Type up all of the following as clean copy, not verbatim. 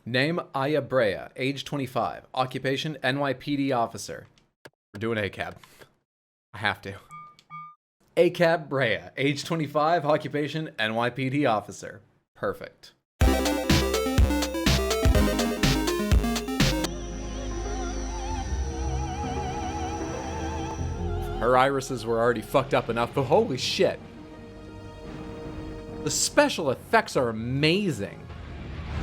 Name Aya Brea, age 25. Occupation NYPD officer. We're doing ACAB. I have to. ACAB Brea, age 25. Occupation NYPD officer. Perfect. Her irises were already fucked up enough, but holy shit. The special effects are amazing.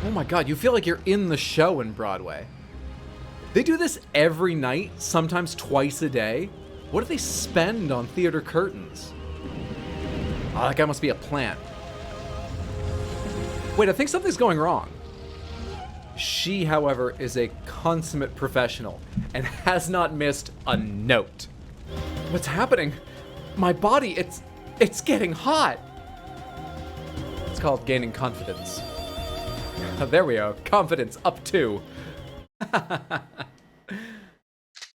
Oh my god, you feel like you're in the show in Broadway. They do this every night, sometimes twice a day. What do they spend on theater curtains? Oh, that guy must be a plant. Wait, I think something's going wrong. She, however, is a consummate professional and has not missed a note. What's happening? My body, it's getting hot. It's called gaining confidence. There we go. Confidence up 2.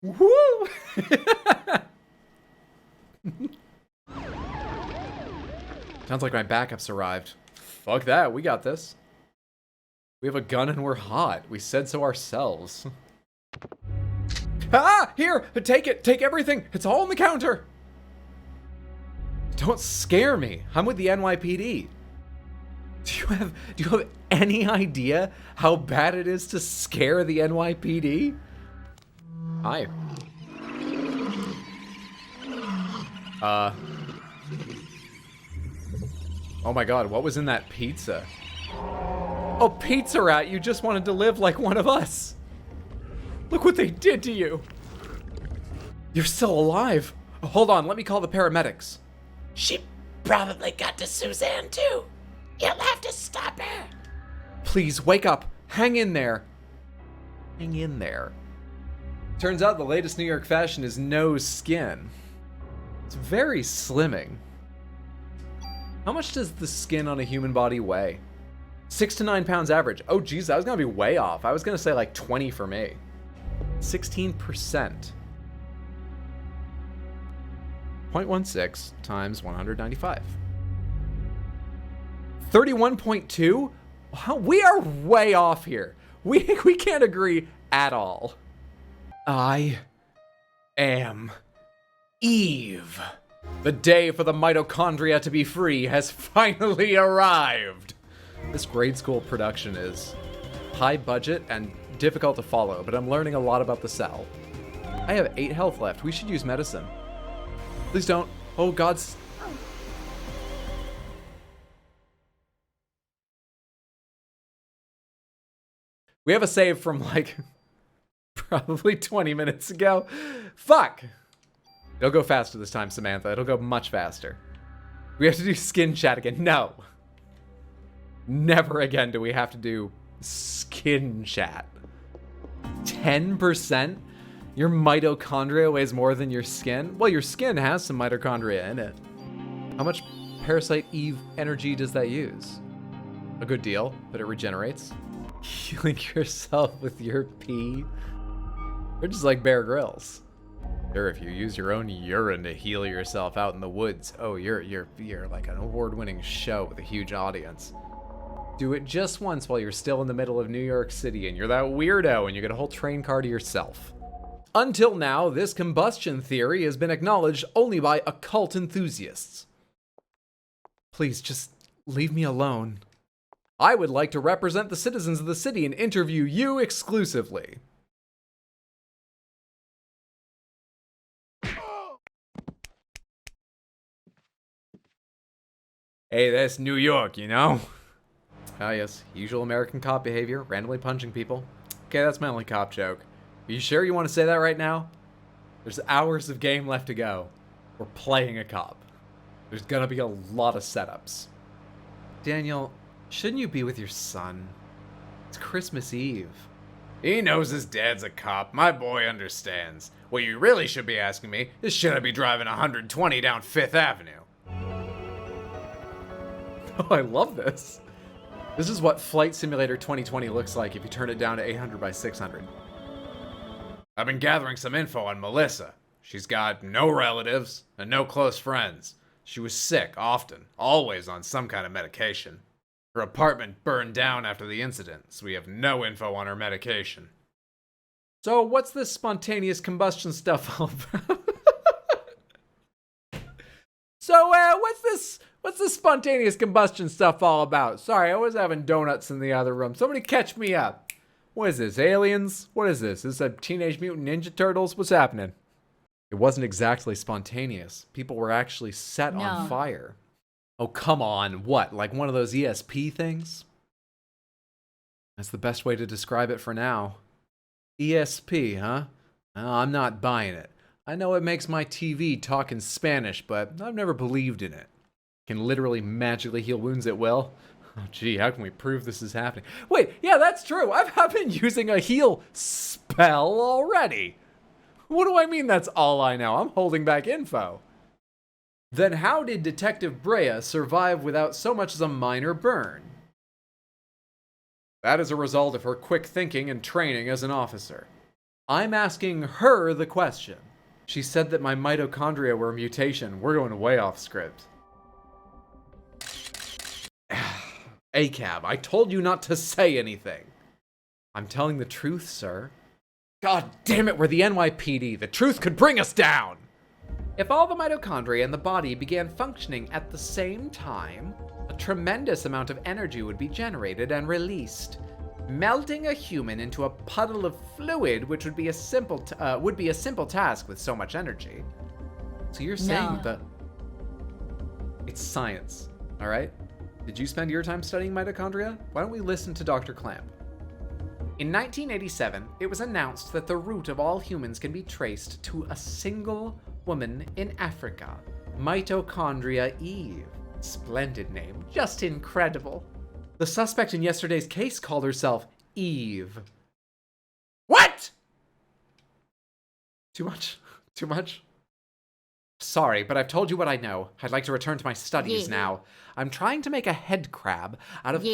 Woo! Sounds like my backups arrived. Fuck that, we got this. We have a gun and we're hot. We said so ourselves. Ah! Here! Take it! Take everything! It's all on the counter! Don't scare me. I'm with the NYPD. Do you have any idea how bad it is to scare the NYPD? Hi. Oh my god, what was in that pizza? Oh, Pizza Rat, you just wanted to live like one of us. Look what they did to you. You're still alive. Oh, hold on, let me call the paramedics. She probably got to Suzanne too. You'll have to stop her. Please, wake up. Hang in there. Hang in there. Turns out the latest New York fashion is no skin. It's very slimming. How much does the skin on a human body weigh? 6 to 9 pounds average. Oh geez, that was gonna be way off. I was gonna say like 20 for me. 16%. 0.16 times 195. 31.2? We are way off here. We can't agree at all. I am Eve. The day for the mitochondria to be free has finally arrived. This grade school production is high budget and difficult to follow, but I'm learning a lot about the cell. I have 8 health left. We should use medicine. Please don't. Oh, God's... We have a save from like probably 20 minutes ago. Fuck. It'll go faster this time, Samantha. It'll go much faster. We have to do skin chat again. No. Never again do we have to do skin chat. 10%? Your mitochondria weighs more than your skin? Well, your skin has some mitochondria in it. How much Parasite Eve energy does that use? A good deal, but it regenerates. Healing yourself with your pee? They're just like Bear Grylls. Sure, if you use your own urine to heal yourself out in the woods, oh, you're like an award-winning show with a huge audience. Do it just once while you're still in the middle of New York City and you're that weirdo and you get a whole train car to yourself. Until now, this combustion theory has been acknowledged only by occult enthusiasts. Please, just leave me alone. I would like to represent the citizens of the city and interview you exclusively. Hey, that's New York, you know? Ah, yes. Usual American cop behavior, randomly punching people. Okay, that's my only cop joke. Are you sure you want to say that right now? There's hours of game left to go. We're playing a cop. There's gonna be a lot of setups. Daniel, shouldn't you be with your son? It's Christmas Eve. He knows his dad's a cop. My boy understands. What you really should be asking me is, should I be driving 120 down 5th Avenue? Oh, I love this. This is what Flight Simulator 2020 looks like if you turn it down to 800 by 600. I've been gathering some info on Melissa. She's got no relatives and no close friends. She was sick often, always on some kind of medication. Her apartment burned down after the incident, so we have no info on her medication. So what's this spontaneous combustion stuff all about? So what's this spontaneous combustion stuff all about? Sorry, I was having donuts in the other room. Somebody catch me up. What is this, aliens? What is this? Is this a Teenage Mutant Ninja Turtles? What's happening? It wasn't exactly spontaneous. People were actually set on fire. Oh, come on. What, like one of those ESP things? That's the best way to describe it for now. ESP, huh? No, I'm not buying it. I know it makes my TV talk in Spanish, but I've never believed in it. Can literally magically heal wounds at will? Oh, gee, how can we prove this is happening? Wait, yeah, that's true. I've been using a heal spell already. What do I mean that's all I know? I'm holding back info. Then how did Detective Brea survive without so much as a minor burn? That is a result of her quick thinking and training as an officer. I'm asking her the question. She said that my mitochondria were a mutation. We're going way off script. ACAB, I told you not to say anything. I'm telling the truth, sir. God damn it, we're the NYPD. The truth could bring us down. If all the mitochondria in the body began functioning at the same time, a tremendous amount of energy would be generated and released, melting a human into a puddle of fluid, which would be a simple task with so much energy. So you're saying that it's science, all right? Did you spend your time studying mitochondria? Why don't we listen to Dr. Clamp? In 1987, it was announced that the root of all humans can be traced to a single woman in Africa, Mitochondria Eve. Splendid name, just incredible. The suspect in yesterday's case called herself Eve. What? Too much? Too much? Sorry, but I've told you what I know. I'd like to return to my studies now. I'm trying to make a head crab out of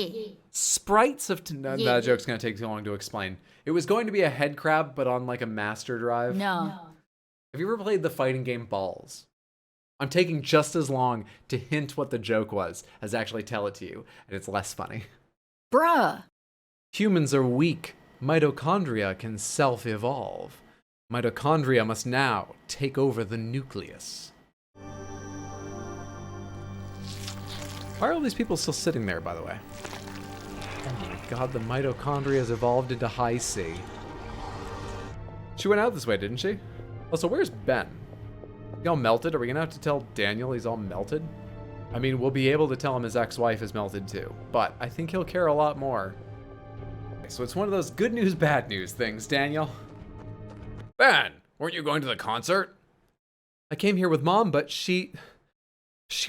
sprites of... That joke's going to take too long to explain. It was going to be a head crab, but on like a master drive. No. Have you ever played the fighting game Balls? I'm taking just as long to hint what the joke was as actually tell it to you, and it's less funny. Bruh. Humans are weak. Mitochondria can self-evolve. Mitochondria must now take over the nucleus. Why are all these people still sitting there, by the way? Oh my god, the mitochondria has evolved into high C. She went out this way, didn't she? Also, where's Ben? He all melted? Are we gonna have to tell Daniel he's all melted? I mean, we'll be able to tell him his ex-wife is melted too, but I think he'll care a lot more. So it's one of those good news, bad news things, Daniel. Ben, weren't you going to the concert? I came here with Mom, but she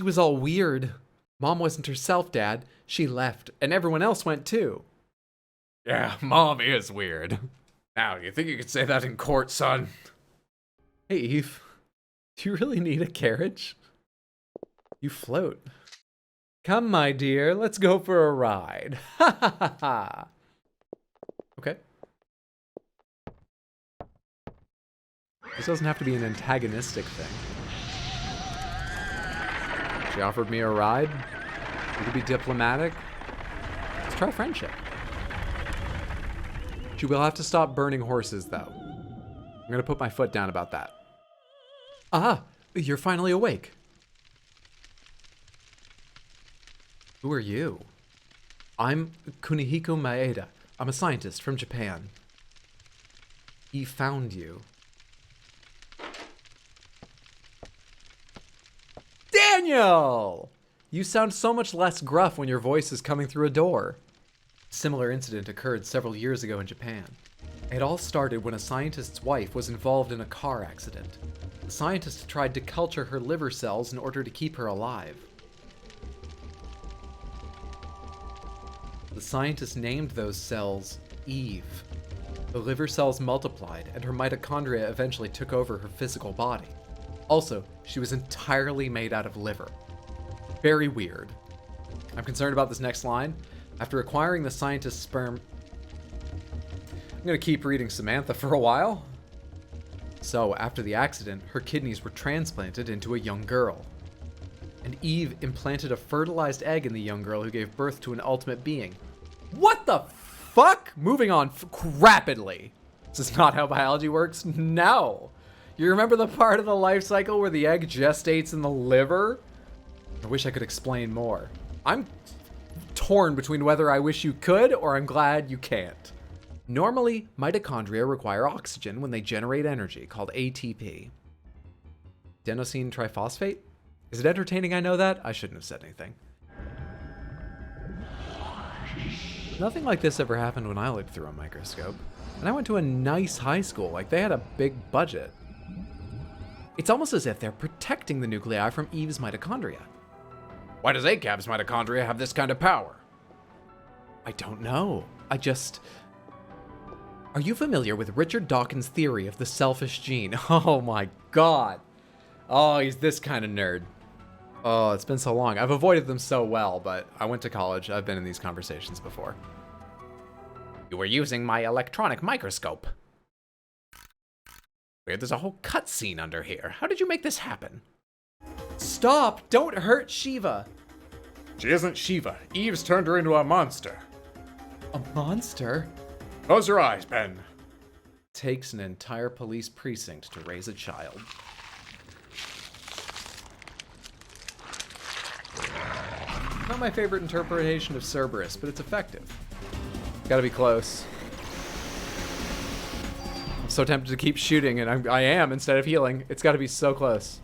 was all weird. Mom wasn't herself, Dad. She left, and everyone else went too. Yeah, Mom is weird. Now, you think you could say that in court, son? Hey, Eve. Do you really need a carriage? You float. Come, my dear, let's go for a ride. Ha ha ha ha. Okay. This doesn't have to be an antagonistic thing. She offered me a ride. We could be diplomatic. Let's try friendship. She will have to stop burning horses, though. I'm gonna put my foot down about that. Ah, you're finally awake. Who are you? I'm Kunihiko Maeda. I'm a scientist from Japan. He found you. Daniel! You sound so much less gruff when your voice is coming through a door. A similar incident occurred several years ago in Japan. It all started when a scientist's wife was involved in a car accident. The scientist tried to culture her liver cells in order to keep her alive. The scientist named those cells Eve. The liver cells multiplied, and her mitochondria eventually took over her physical body. Also, she was entirely made out of liver. Very weird. I'm concerned about this next line. After acquiring the scientist's sperm... I'm gonna keep reading Samantha for a while. So, after the accident, her kidneys were transplanted into a young girl. And Eve implanted a fertilized egg in the young girl who gave birth to an ultimate being. What the fuck? Moving on rapidly. This is not how biology works? No. You remember the part of the life cycle where the egg gestates in the liver? I wish I could explain more. I'm torn between whether I wish you could or I'm glad you can't. Normally, mitochondria require oxygen when they generate energy, called ATP. Adenosine triphosphate? Is it entertaining I know that? I shouldn't have said anything. Nothing like this ever happened when I looked through a microscope. And I went to a nice high school, like they had a big budget. It's almost as if they're protecting the nuclei from Eve's mitochondria. Why does ACAB's mitochondria have this kind of power? I don't know. Are you familiar with Richard Dawkins' theory of the selfish gene? Oh my god. Oh, he's this kind of nerd. Oh, it's been so long. I've avoided them so well, but I went to college. I've been in these conversations before. You were using my electronic microscope. Weird, there's a whole cutscene under here. How did you make this happen? Stop! Don't hurt Shiva! She isn't Shiva. Eve's turned her into a monster. A monster? Close your eyes, Ben. Takes an entire police precinct to raise a child. Not my favorite interpretation of Cerberus, but it's effective. Gotta be close. I'm so tempted to keep shooting, and I am instead of healing. It's gotta be so close.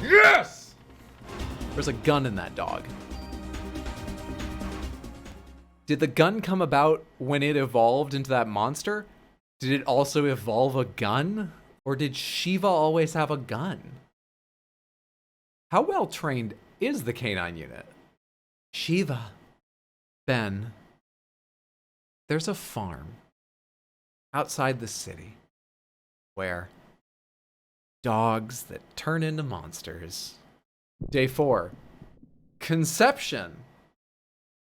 Yes! There's a gun in that dog. Did the gun come about when it evolved into that monster? Did it also evolve a gun? Or did Shiva always have a gun? How well trained is the canine unit? Shiva. Ben. There's a farm outside the city where dogs that turn into monsters. Day 4. Conception.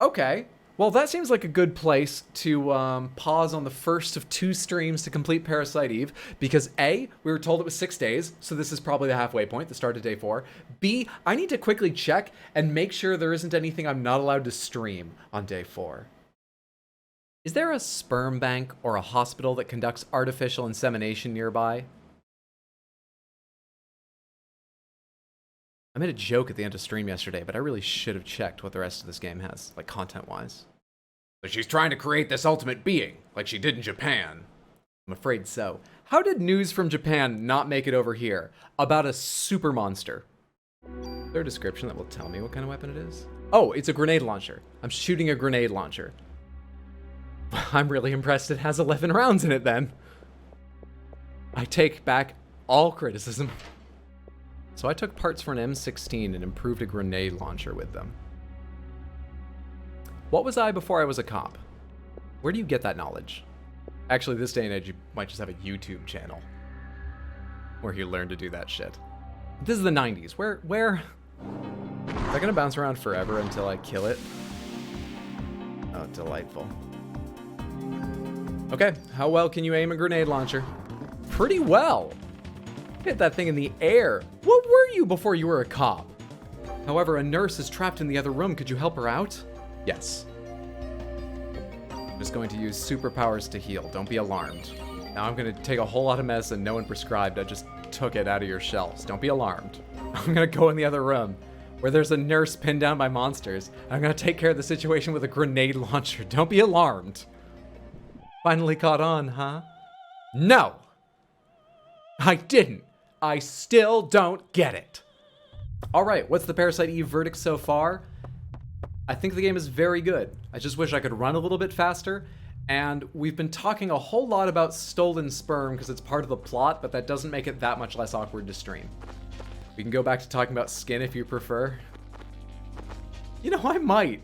Okay. Well, that seems like a good place to pause on the first of 2 streams to complete Parasite Eve, because A, we were told it was 6 days, so this is probably the halfway point, the start of day 4. B, I need to quickly check and make sure there isn't anything I'm not allowed to stream on day 4. Is there a sperm bank or a hospital that conducts artificial insemination nearby? I made a joke at the end of stream yesterday, but I really should have checked what the rest of this game has, like content-wise. So she's trying to create this ultimate being, like she did in Japan. I'm afraid so. How did news from Japan not make it over here about a super monster? Is there a description that will tell me what kind of weapon it is? Oh, it's a grenade launcher. I'm shooting a grenade launcher. I'm really impressed it has 11 rounds in it then. I take back all criticism. So I took parts for an M16 and improved a grenade launcher with them. What was I before I was a cop? Where do you get that knowledge? Actually, this day and age, you might just have a YouTube channel where you learn to do that shit. This is the 90s. Where? Is that gonna bounce around forever until I kill it? Oh, delightful. Okay, how well can you aim a grenade launcher? Pretty well. Hit that thing in the air. What were you before you were a cop? However, a nurse is trapped in the other room. Could you help her out? Yes. I'm just going to use superpowers to heal. Don't be alarmed. Now I'm going to take a whole lot of medicine no one prescribed. I just took it out of your shelves. Don't be alarmed. I'm going to go in the other room where there's a nurse pinned down by monsters. I'm going to take care of the situation with a grenade launcher. Don't be alarmed. Finally caught on, huh? No! I didn't. I still don't get it. All right, what's the Parasite Eve verdict so far? I think the game is very good. I just wish I could run a little bit faster. And we've been talking a whole lot about stolen sperm because it's part of the plot, but that doesn't make it that much less awkward to stream. We can go back to talking about skin if you prefer. You know, I might.